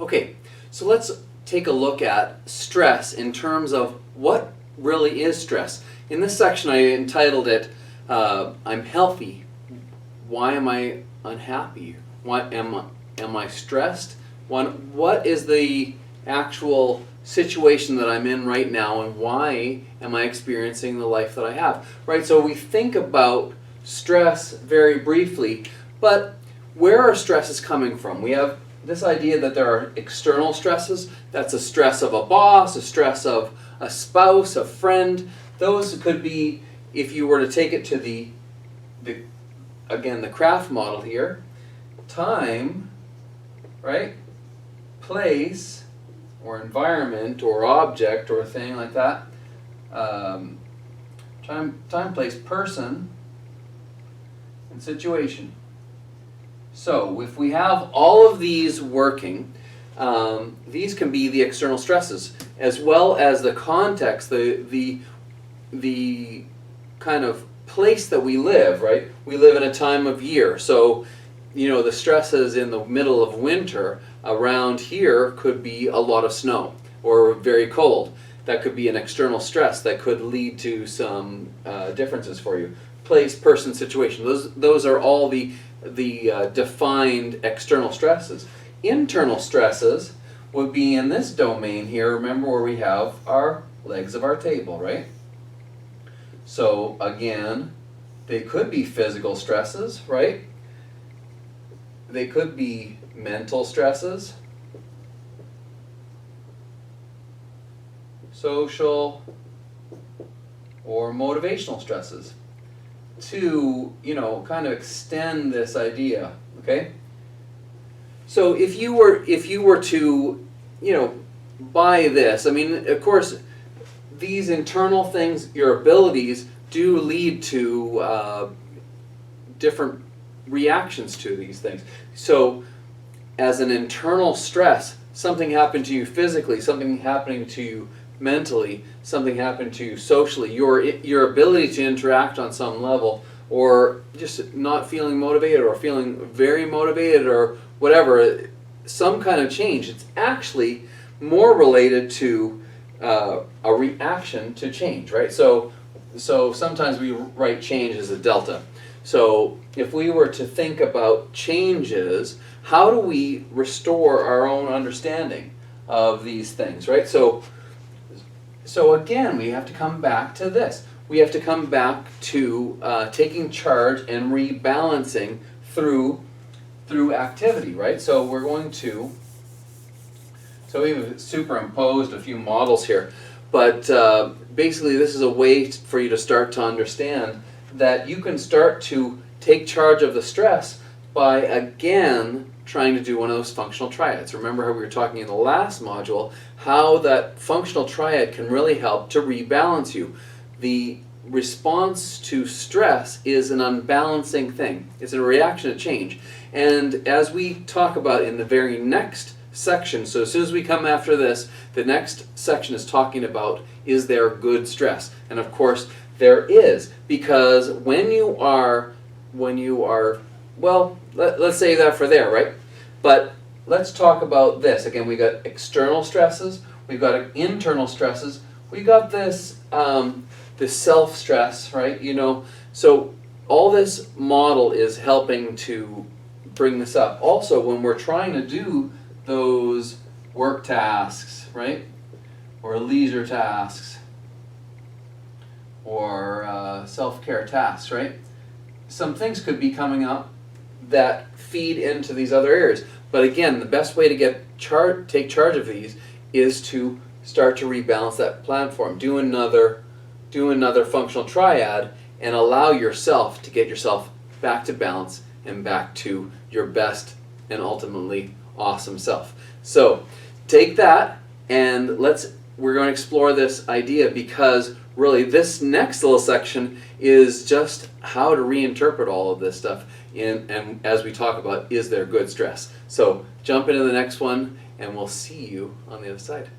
Okay, so let's take a look at stress in terms of what really is stress. In this section I entitled it, I'm healthy. Why am I unhappy? Why am I stressed? What is the actual situation that I'm in right now, and why am I experiencing the life that I have? Right, so we think about stress very briefly, but where are stresses coming from? We have this idea that there are external stresses. That's a stress of a boss, a stress of a spouse, a friend. Those could be, if you were to take it to the craft model here, time, right? Place, or environment, or object, or thing like that. Time, place, person, and situation. So if we have all of these working, these can be the external stresses, as well as the context, the kind of place that we live, right? We live in a time of year, so the stresses in the middle of winter around here could be a lot of snow or very cold. That could be an external stress that could lead to some differences for you. Place, person, situation. Those are all the defined external stresses. Internal stresses would be in this domain here. Remember where we have our legs of our table, right? So again, they could be physical stresses, right? They could be mental stresses, social or motivational stresses, to kind of extend this idea. Okay, so if you were to buy this, I mean, of course these internal things, your abilities, do lead to different reactions to these things. So as an internal stress, something happened to you physically, something happening to you mentally, something happened to you socially, your ability to interact on some level, or just not feeling motivated or feeling very motivated or whatever, some kind of change. It's actually more related to a reaction to change, right? So sometimes we write change as a delta. So if we were to think about changes, how do we restore our own understanding of these things, right? So again, we have to come back to this. We have to come back to taking charge and rebalancing through activity, right? So we're going to, so we've superimposed a few models here, but basically this is a way for you to start to understand that you can start to take charge of the stress by, again, trying to do one of those functional triads. Remember how we were talking in the last module, how that functional triad can really help to rebalance you. The response to stress is an unbalancing thing. It's a reaction to change. And as we talk about in the very next section, so as soon as we come after this, the next section is talking about, is there good stress? And of course, there is, because when you are, well, let's say that for there, right? But let's talk about this. Again, we got external stresses, we've got internal stresses, we got this this self-stress, right? So all this model is helping to bring this up. Also, when we're trying to do those work tasks, right? Or leisure tasks, or self-care tasks, right? Some things could be coming up that feed into these other areas. But again, the best way to take charge of these is to start to rebalance that platform. Do another functional triad and allow yourself to get yourself back to balance and back to your best and ultimately awesome self. So take that, and we're going to explore this idea, because really this next little section is just how to reinterpret all of this stuff and as we talk about, is there good stress? So jump into the next one, and we'll see you on the other side.